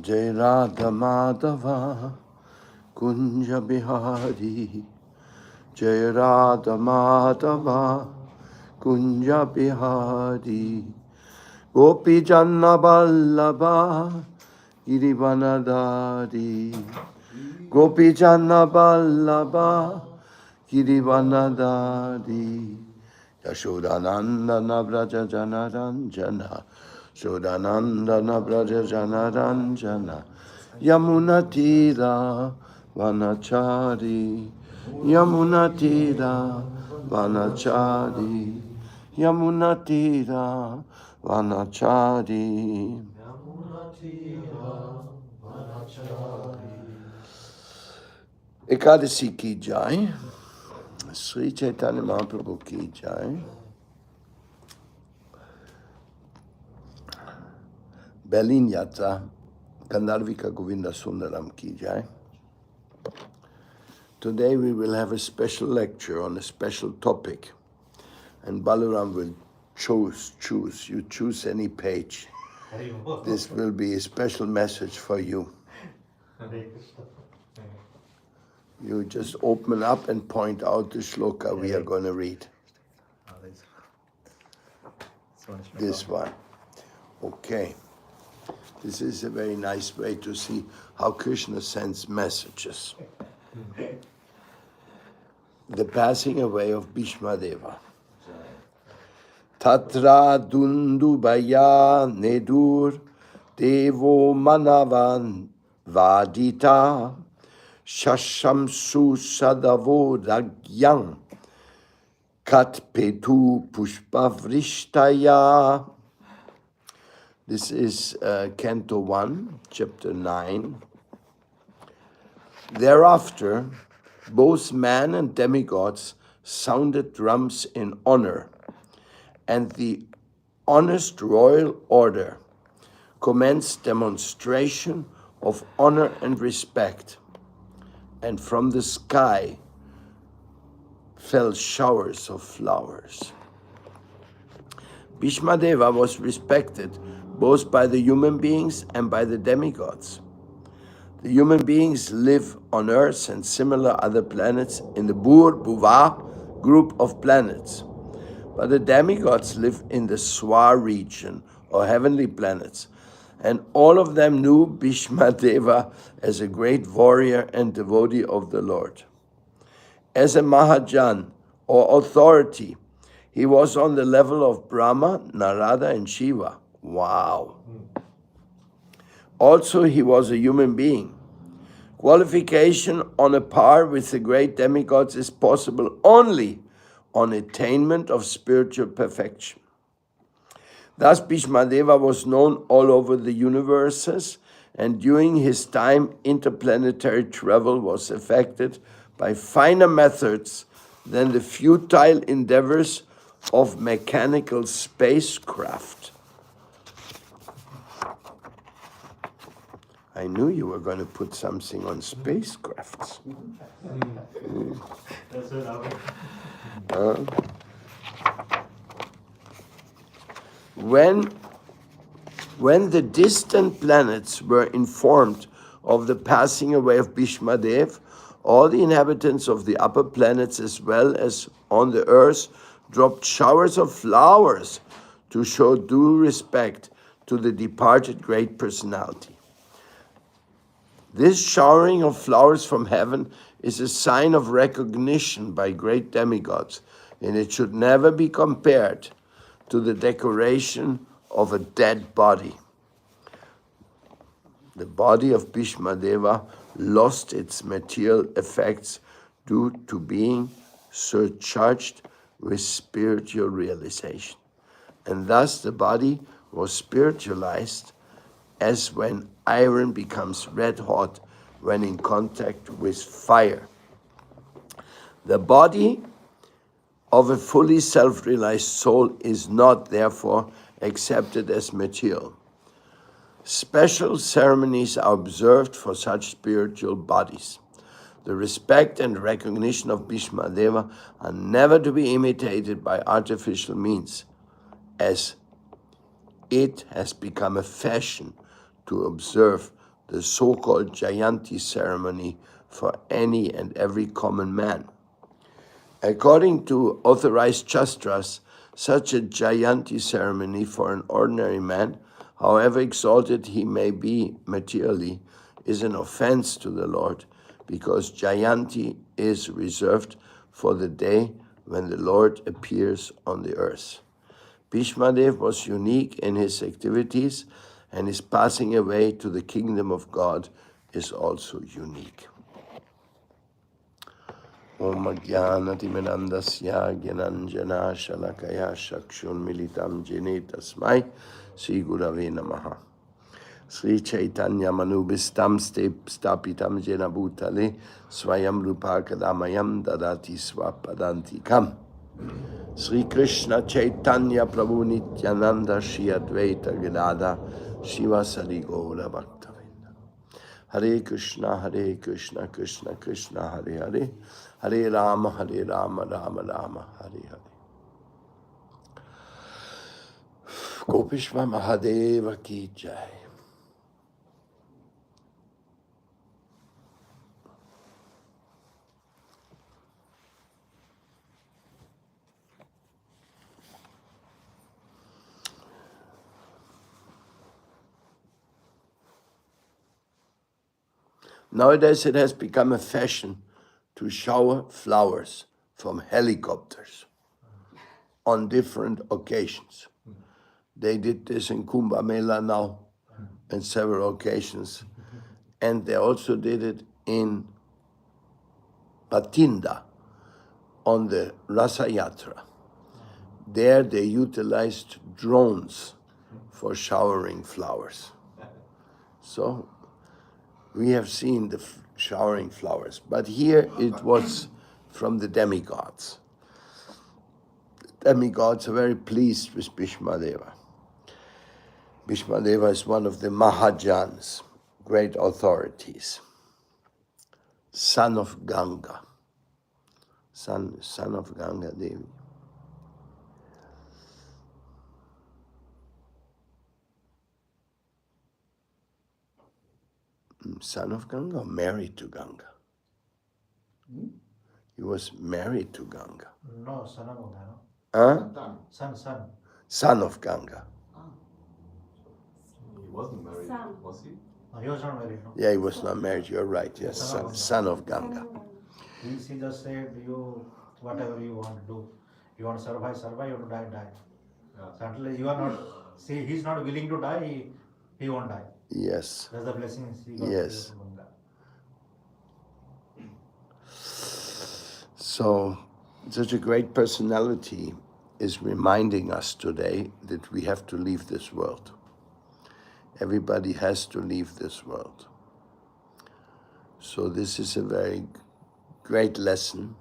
Jai Radha Madhava Kunja Bihari. Jai Radha Madhava Kunja Bihari. Gopi Janna Vallabha Girivanadari. Gopi Janna Vallabha Girivanadari. Yashodanandana Braja Janaranjana. Shodanandana Braja Janaranjana. Yamunatira Vanachari. Yamunatira Vanachari. Yamunatira Vanachari. Ekadasi ki jai. Sri Chaitanya Mahaprabhu ki jai. Berlin Yatra, Gandharvika Govinda Sundaram ki jai. Today we will have a special lecture on a special topic. And Balaram will choose. You choose any page. This will be a special message for you. You just open up and point out the shloka we are going to read. This one. Okay. This is a very nice way to see how Krishna sends messages. The passing away of Bhishma Deva. Tatra Dundubaya Nedur Devo Manavan Vadita Shashamsu Sadavo Ragyam Katpetu Pushpavrishtaya. This is Canto 1, Chapter 9. Thereafter, both man and demigods sounded drums in honor, and the honest royal order commenced demonstration of honor and respect, and from the sky fell showers of flowers. Bhishma Deva was respected both by the human beings and by the demigods. The human beings live on Earth and similar other planets in the Bhuva group of planets. But the demigods live in the Swa region, or heavenly planets, and all of them knew Bhishma Deva as a great warrior and devotee of the Lord. As a Mahajan, or authority, he was on the level of Brahma, Narada, and Shiva. Wow. Also, he was a human being. Qualification on a par with the great demigods is possible only on attainment of spiritual perfection. Thus, Bhishma Deva was known all over the universes, and during his time, interplanetary travel was effected by finer methods than the futile endeavors of mechanical spacecraft. I knew you were going to put something on spacecrafts. When the distant planets were informed of the passing away of Bhishma Dev, all the inhabitants of the upper planets as well as on the earth dropped showers of flowers to show due respect to the departed great personality. This showering of flowers from heaven is a sign of recognition by great demigods, and it should never be compared to the decoration of a dead body. The body of Bhishma Deva lost its material effects due to being surcharged with spiritual realization. And thus the body was spiritualized as when iron becomes red hot when in contact with fire. The body of a fully self-realized soul is not, therefore, accepted as material. Special ceremonies are observed for such spiritual bodies. The respect and recognition of Bhishma Deva are never to be imitated by artificial means, as it has become a fashion to observe the so-called Jayanti ceremony for any and every common man. According to authorized shastras, such a Jayanti ceremony for an ordinary man, however exalted he may be materially, is an offense to the Lord, because Jayanti is reserved for the day when the Lord appears on the earth. Bhishmadev was unique in his activities, and his passing away to the kingdom of God is also unique. Om Jnanatimirandasya Gyananjana Shalakaya Shakshun Militam Jene Tasmai Sri Gurave Namaha. Sri Chaitanya Manubhistam Stapitam Jena Bhutale Swayam Rupa Kadamayam Dadati Swapadantikam. Sri Krishna Chaitanya Prabhu Nityananda Shri Advaita Gadada Shiva Sari Gaura Bhaktavinda. Hare Krishna, Krishna Krishna, Hare Hare, Hare Rama, Rama Rama, Hare Hare. Gopishva Mahadeva Ki Jai. Nowadays it has become a fashion to shower flowers from helicopters on different occasions. They did this in Kumbh Mela now on several occasions. And they also did it in Bathinda on the Rasa Yatra. There they utilized drones for showering flowers. So we have seen the showering flowers, but here it was from the demigods. The demigods are very pleased with Bhishmadeva. Bhishmadeva is one of the Mahajans, great authorities, son of Ganga, son of Ganga Devi. Son of Ganga, or married to Ganga? He was married to Ganga. No, son of Ganga, no? Huh? Son. Son of Ganga. He wasn't married, was he? No, he was not married, no? Yeah, he was not married, you're right, yes, son of Ganga. He just said, you, whatever you want to do. You want to survive, you want to die. Yeah. Certainly you are not, see, he's not willing to die, he won't die. Yes. That's the blessing he got Yes. from Ganga. So, such a great personality is reminding us today that we have to leave this world. Everybody has to leave this world. So this is a very great lesson,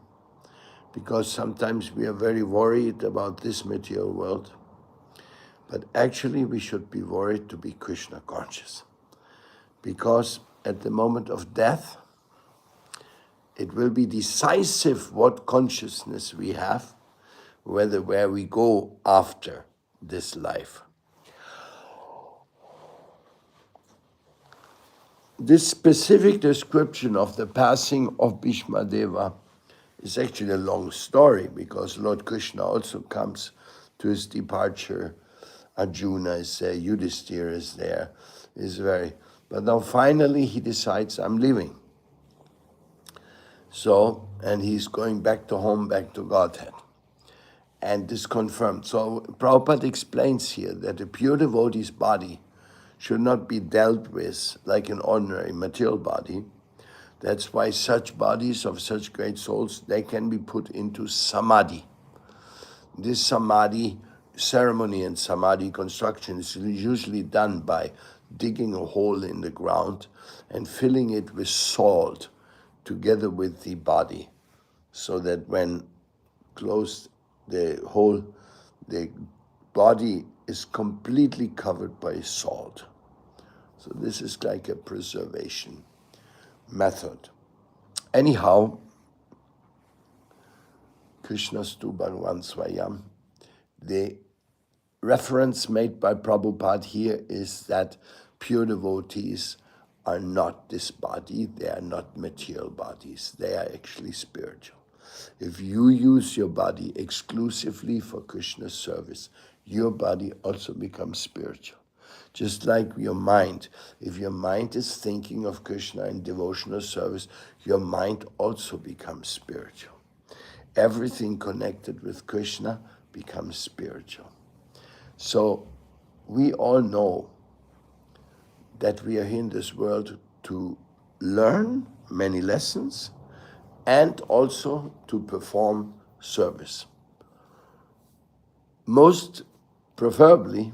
because sometimes we are very worried about this material world, but actually we should be worried to be Krishna conscious, because at the moment of death, it will be decisive what consciousness we have, where we go after this life. This specific description of the passing of Bhishmadeva is actually a long story, because Lord Krishna also comes to his departure. Arjuna is there, Yudhishthira is there, but now finally he decides, I'm leaving. So, and he's going back to home, back to Godhead. And this confirmed. So Prabhupada explains here that a pure devotee's body should not be dealt with like an ordinary material body. That's why such bodies of such great souls, they can be put into samadhi. This samadhi ceremony and samadhi construction is usually done by digging a hole in the ground and filling it with salt together with the body, so that when closed, the body is completely covered by salt. So this is like a preservation method. Anyhow, Krishnastu Bhagavan Swayam, the reference made by Prabhupada here is that pure devotees are not this body, they are not material bodies, they are actually spiritual. If you use your body exclusively for Krishna's service, your body also becomes spiritual. Just like your mind. If your mind is thinking of Krishna in devotional service, your mind also becomes spiritual. Everything connected with Krishna becomes spiritual. So we all know that we are here in this world to learn many lessons and also to perform service. Most preferably,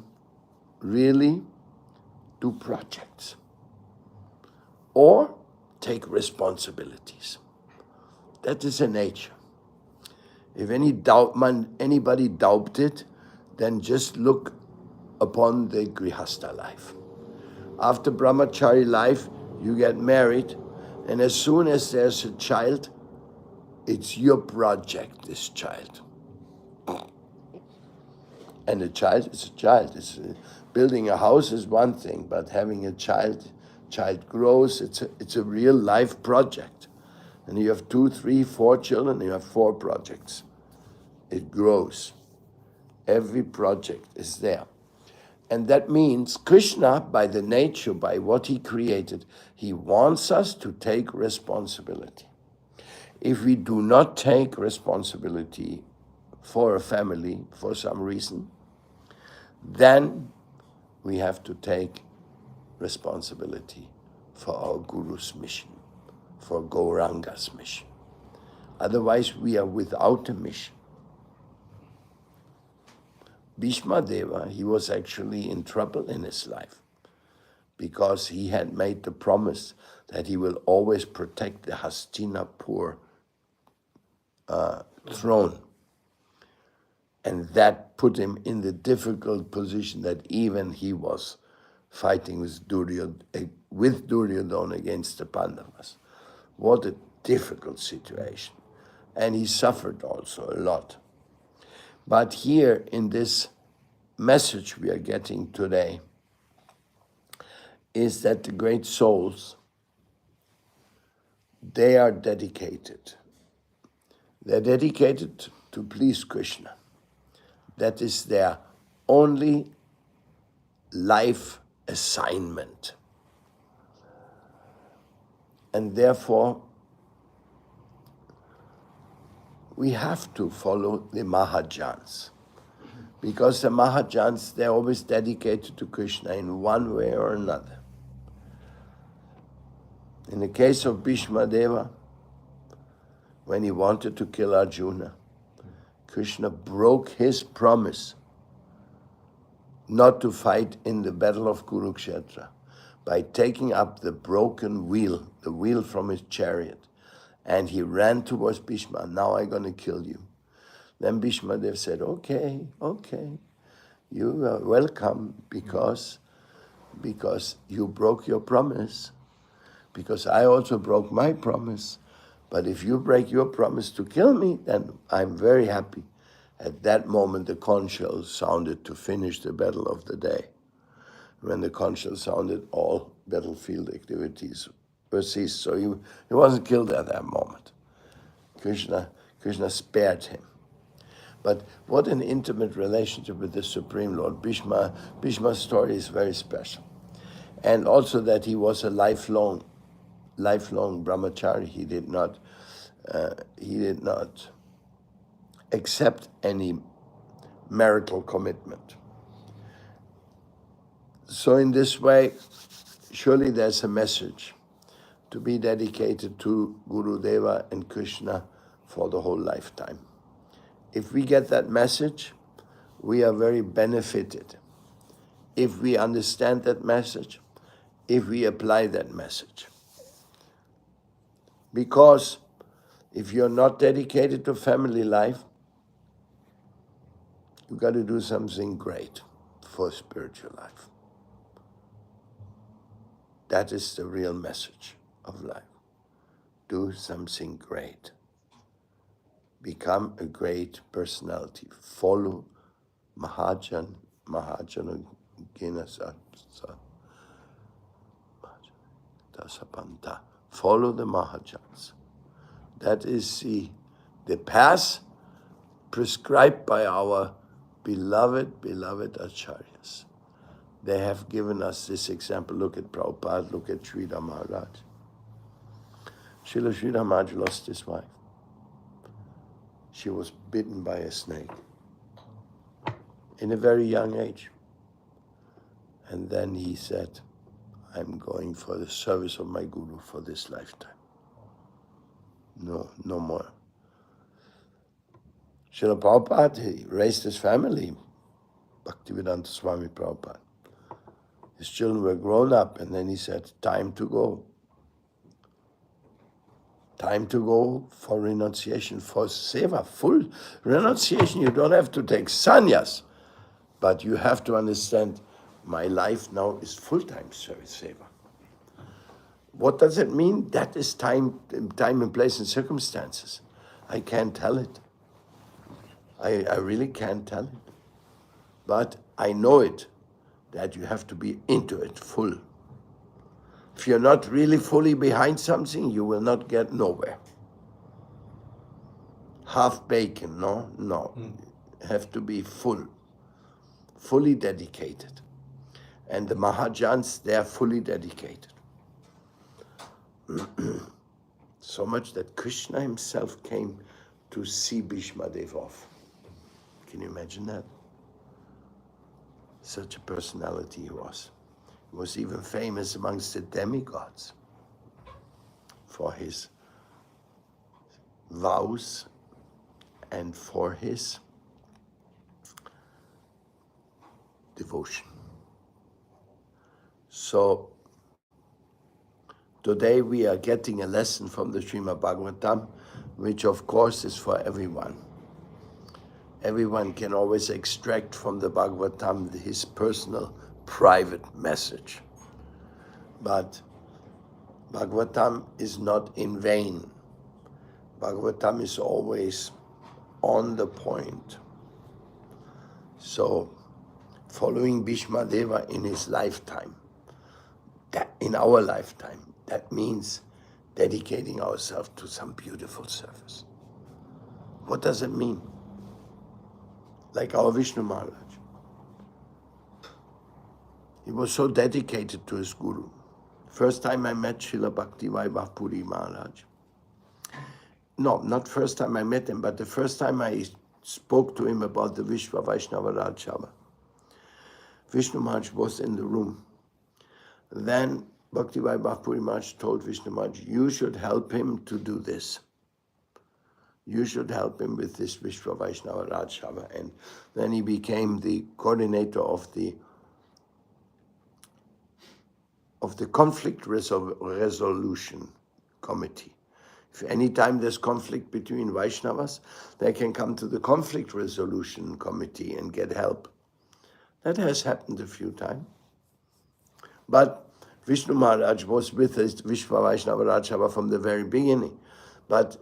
really do projects or take responsibilities. That is a nature. If anybody doubted, then just look upon the Grihastha life. After brahmachari life, you get married, and as soon as there's a child, it's your project, this child. And a child is a child. Building a house is one thing, but having a child grows, it's a real life project. And you have 2, 3, 4 children, you have 4 projects. It grows. Every project is there. And that means Krishna, by the nature, by what he created, he wants us to take responsibility. If we do not take responsibility for a family for some reason, then we have to take responsibility for our Guru's mission, for Gauranga's mission. Otherwise, we are without a mission. Bhishma Deva, he was actually in trouble in his life because he had made the promise that he will always protect the Hastinapur throne. And that put him in the difficult position that even he was fighting with Duryodhana against the Pandavas. What a difficult situation. And he suffered also a lot. But here in this message we are getting today is that the great souls, they are dedicated. They're dedicated to please Krishna. That is their only life assignment. And therefore, we have to follow the Mahajans. Because the Mahajans, they're always dedicated to Krishna in one way or another. In the case of Bhishma Deva, when he wanted to kill Arjuna, Krishna broke his promise not to fight in the battle of Kurukshetra by taking up the broken wheel, the wheel from his chariot, and he ran towards Bhishma. Now I'm going to kill you. Then Bhishma Dev said, okay, you are welcome because you broke your promise, because I also broke my promise. But if you break your promise to kill me, then I'm very happy. At that moment, the conch shell sounded to finish the battle of the day. When the conch shell sounded, all battlefield activities were ceased. So he wasn't killed at that moment. Krishna spared him. But what an intimate relationship with the Supreme Lord. Bhishma's story is very special. And also that he was a lifelong brahmachari. He did not accept any marital commitment. So in this way, surely there's a message to be dedicated to Guru Deva and Krishna for the whole lifetime. If we get that message, we are very benefited. If we understand that message, if we apply that message. Because if you're not dedicated to family life, you've got to do something great for spiritual life. That is the real message of life. Do something great. Become a great personality. Follow Mahajana Ginasa. Sapanta. Follow the Mahajans. That is the path prescribed by our beloved Acharyas. They have given us this example. Look at Prabhupada, look at Sridhar Maharaj. Sridhar Maharaj lost his wife. She was bitten by a snake in a very young age. And then he said, I'm going for the service of my Guru for this lifetime. No more. Srila Prabhupada, he raised his family, Bhaktivedanta Swami Prabhupada. His children were grown up, and then he said, time to go. Time to go for renunciation, for seva, full renunciation. You don't have to take sannyas, but you have to understand, my life now is full-time service seva. What does it mean? That is time and place and circumstances. I can't tell it. I really can't tell it. But I know it, that you have to be into it, full. If you're not really fully behind something, you will not get nowhere. Half bacon, no. Have to be fully dedicated. And the Mahajans, they are fully dedicated. So much that Krishna himself came to see Bhishma Dev off. Can you imagine that? Such a personality he was. He was even famous amongst the demigods for his vows and for his devotion. So today we are getting a lesson from the Srimad Bhagavatam, which of course is for everyone. Everyone can always extract from the Bhagavatam his personal, private message. But Bhagavatam is not in vain. Bhagavatam is always on the point. So, following Bhishma Deva in his lifetime, that in our lifetime, that means dedicating ourselves to some beautiful service. What does it mean? Like our Vishnu Maharaj. He was so dedicated to his Guru. First time I met Srila Bhakti Vaibhav Puri Maharaj. No, not first time I met him, but the first time I spoke to him about the Vishwa Vaishnava Rajsabha. Vishnu Maharaj was in the room. Then Bhakti Vaibhav Puri Maharaj told Vishnu Maharaj, you should help him to do this. You should help him with this Vishwa Vaishnava Rajsabha. And then he became the coordinator of the conflict resolution committee. If any time there's conflict between Vaishnavas, they can come to the conflict resolution committee and get help. That has happened a few times. But Vishnu Maharaj was with his Vishwa Vaishnava Rajsabha from the very beginning. But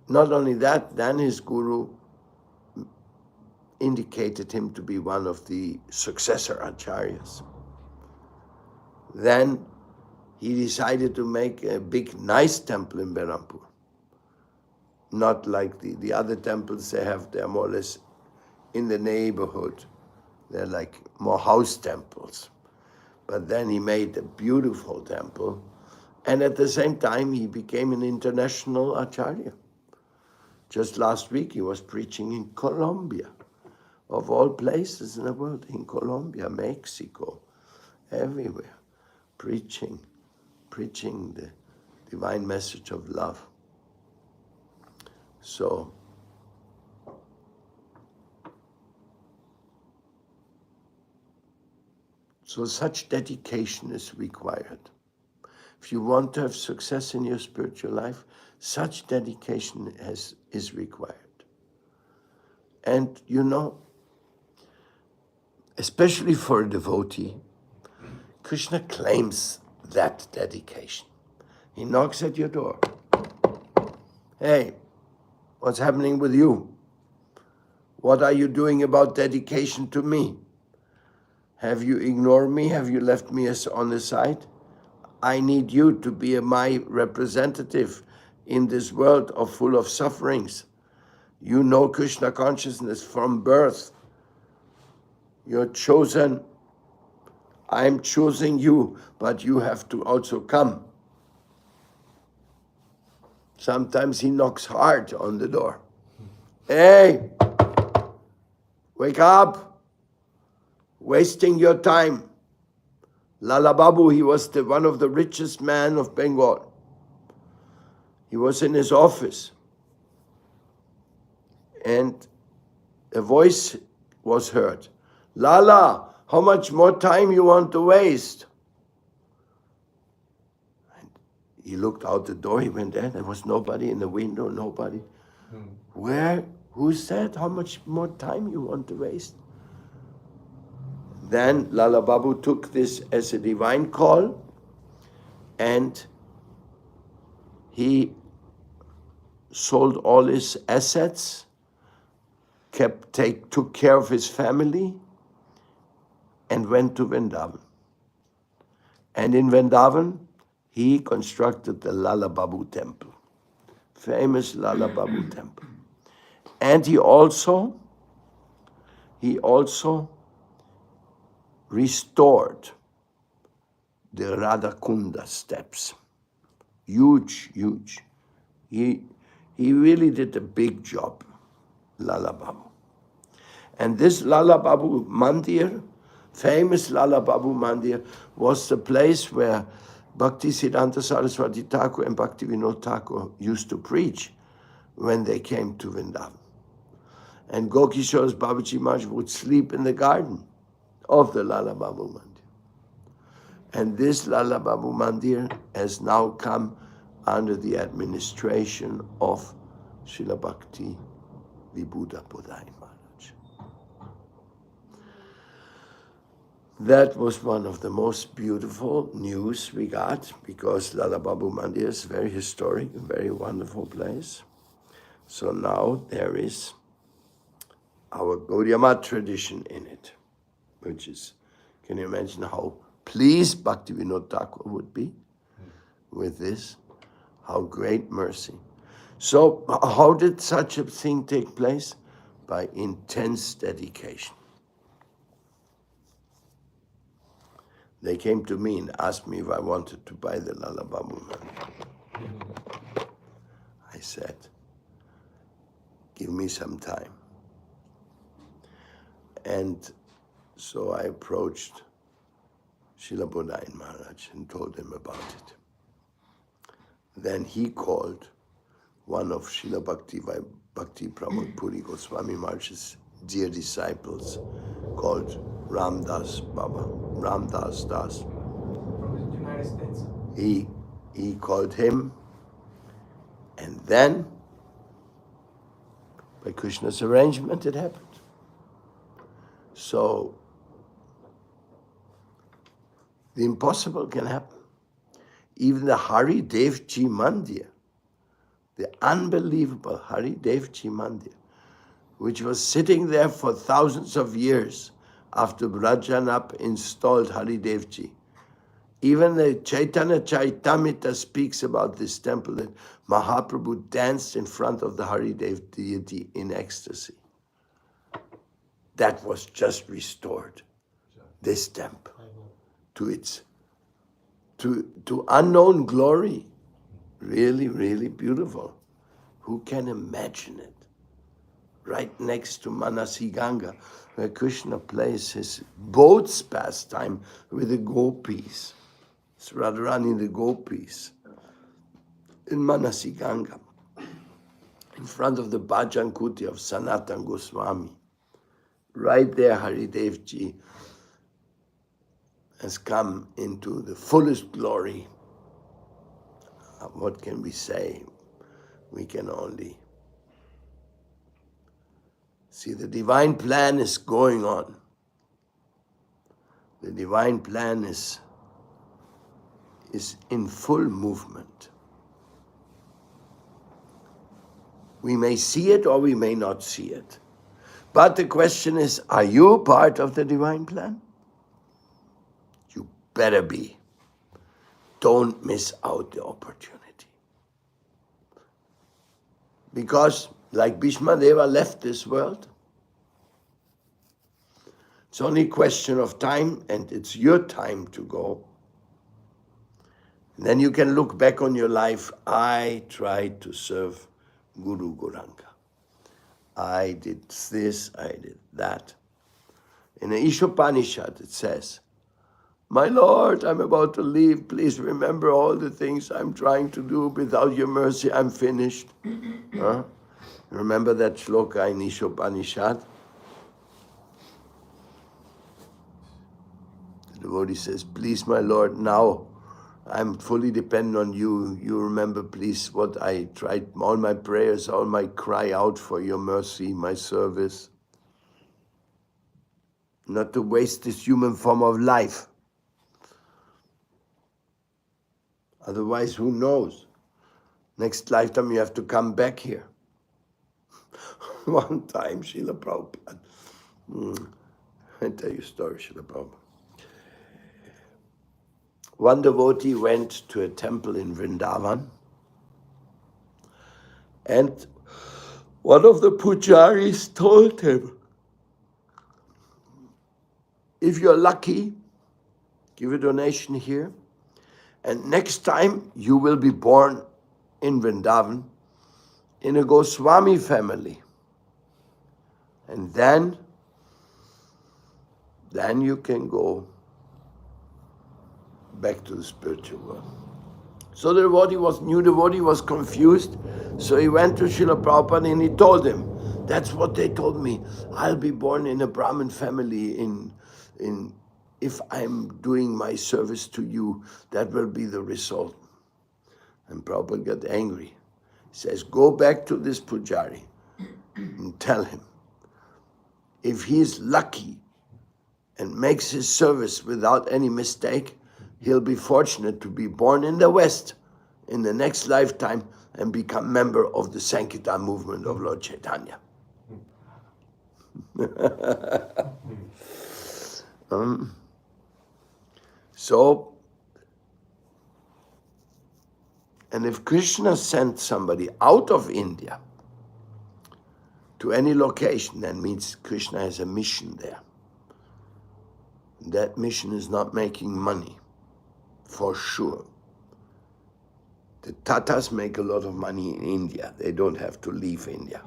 not only that, then his Guru indicated him to be one of the successor acharyas. Then he decided to make a big, nice temple in Berhampur. Not like the other temples they're more or less in the neighborhood. They're like more house temples. But then he made a beautiful temple. And at the same time, he became an international acharya. Just last week, he was preaching in Colombia, of all places in the world, in Colombia, Mexico, everywhere, preaching the divine message of love. So, such dedication is required. If you want to have success in your spiritual life, such dedication is required. And you know, especially for a devotee, Krishna claims that dedication. He knocks at your door. Hey, what's happening with you? What are you doing about dedication to me? Have you ignored me? Have you left me on the side? I need you to be my representative in this world full of sufferings. You know Krishna consciousness from birth. You're chosen. I'm choosing you, but you have to also come. Sometimes he knocks hard on the door. Hey, wake up. Wasting your time. Lala Babu, he was one of the richest men of Bengal. He was in his office. And a voice was heard. Lala, how much more time you want to waste? And he looked out the door, he went there, there was nobody in the window, nobody. Where? Who's that? How much more time you want to waste? Then Lala Babu took this as a divine call, and he sold all his assets, took care of his family, and went to Vrindavan. And in Vrindavan, he constructed the Lala Babu temple, famous Lala Babu temple. And he also restored the Radhakunda steps. Huge. He really did a big job, Lala Babu. And this Lala Babu Mandir, famous Lala Babu Mandir, was the place where Bhakti Siddhanta Saraswati Thakur and Bhakti Vinod Thakur used to preach when they came to Vrindavan. And Gokishore's Babaji Maharaj would sleep in the garden of the Lala Babu Mandir. And this Lala Babu Mandir has now come under the administration of Srila Bhakti Vibhuda Bodhai Maharaj. That was one of the most beautiful news we got, because Lala Babu Mandir is very historic, a very wonderful place. So now there is our Gaudiya Math tradition in it, which is, can you imagine how pleased Bhakti Vinod Thakur would be with this? How great mercy. So how did such a thing take place? By intense dedication. They came to me and asked me if I wanted to buy the Lala Babu Mandir. I said, give me some time. And so I approached Srila Bodhai Maharaj and told him about it. Then he called one of Srila Bhakti Pramod Puri Goswami Maharaj's dear disciples, called Ramdas Baba, Ramdas Das. From the United States. He called him, and then, by Krishna's arrangement, it happened. So, the impossible can happen. Even the Hari Devji Mandir, the unbelievable Hari Devji Mandir, which was sitting there for thousands of years after Brajanap installed Hari Devji. Even the Chaitanya Chaitamrita speaks about this temple, that Mahaprabhu danced in front of the Hari Dev deity in ecstasy. That was just restored, this temple, to its to unknown glory. Really, really beautiful. Who can imagine it? Right next to Manasi Ganga, where Krishna plays his boat's pastime with the gopis. It's Radharani the gopis in Manasi Ganga, in front of the Bhajan Kuti of Sanatan Goswami. Right there, Haridevji has come into the fullest glory. What can we say? We can only see the divine plan is going on. The divine plan is in full movement. We may see it or we may not see it. But the question is, are you part of the divine plan? You better be. don't miss out the opportunity. Because, like Bhishma Deva left this world, it's only a question of time, and it's your time to go. And then you can look back on your life. I tried to serve Guru Gauranga. I did this, I did that. In the Ishopanishad it says, my Lord, I'm about to leave. Please remember all the things I'm trying to do. Without your mercy, I'm finished. Huh? Remember that shloka in Ishopanishad? The devotee says, please, my Lord, now I'm fully dependent on you. You remember, please, what I tried, all my prayers, all my cry out for your mercy, my service. Not to waste this human form of life. Otherwise, who knows? Next lifetime you have to come back here. One time, Srila Prabhupada. I tell you a story, Srila Prabhupada. One devotee went to a temple in Vrindavan, and one of the pujaris told him, if you're lucky, give a donation here, and next time you will be born in Vrindavan in a Goswami family. And then you can go back to the spiritual world. So the new devotee was confused. So he went to Srila Prabhupada and he told him, that's what they told me. I'll be born in a Brahmin family if I'm doing my service to you, that will be the result. And Prabhupada got angry. He says, go back to this pujari and tell him, if he's lucky and makes his service without any mistake, he'll be fortunate to be born in the West in the next lifetime and become member of the Sankirtan movement of Lord Chaitanya. And if Krishna sent somebody out of India to any location, that means Krishna has a mission there. That mission is not making money, for sure. The Tatas make a lot of money in India. They don't have to leave India.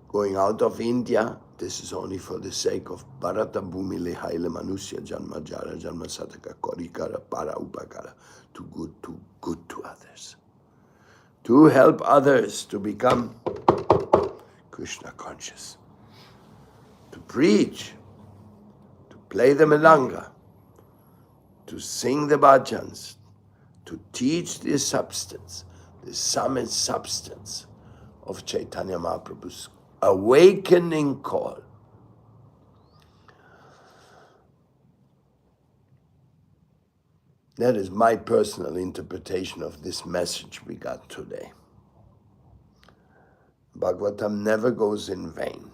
Going out of India, this is only for the sake of Bharata Bhumi Lehaile Manusya Janma Jara Janma Sataka Korikara Para Upakara, to good to others. To help others to become Krishna conscious. To preach, to play the milanga, to sing the bhajans, to teach the substance, the sum and substance of Chaitanya Mahaprabhu's awakening call. That is my personal interpretation of this message we got today. Bhagavatam never goes in vain.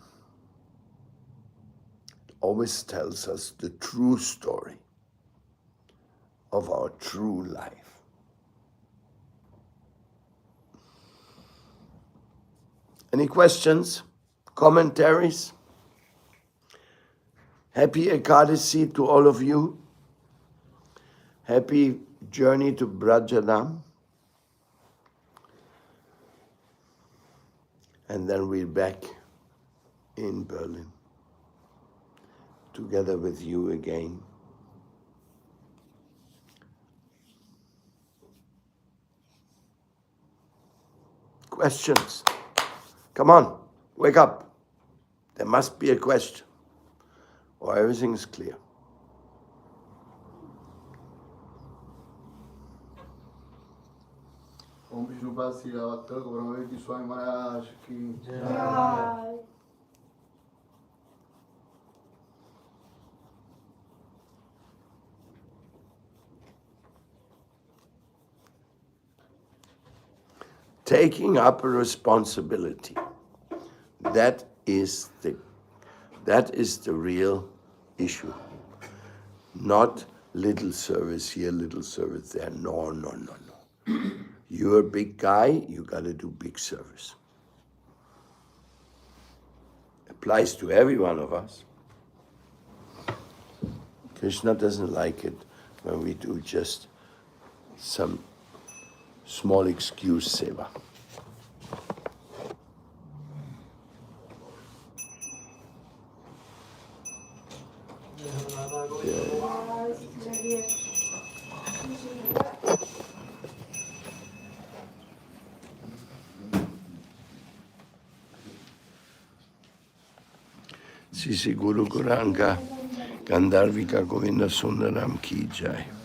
It always tells us the true story of our true life. Any questions? Commentaries? Happy Ekadasi to all of you. Happy journey to Brajadam. And then we're back in Berlin, together with you again. Questions? Come on, wake up. There must be a question, or everything is clear. Om Vishnu Pasi Avatar Gaurav Swami Maharaj ki Jai. Taking up a responsibility. That is the real issue. Not little service here, little service there. No, no, no, no. You're a big guy, you gotta do big service. Applies to every one of us. Krishna doesn't like it when we do just some small excuse seva. Sisi Guru Guranga Gandharvika Govinda Sundaram Ki Jai.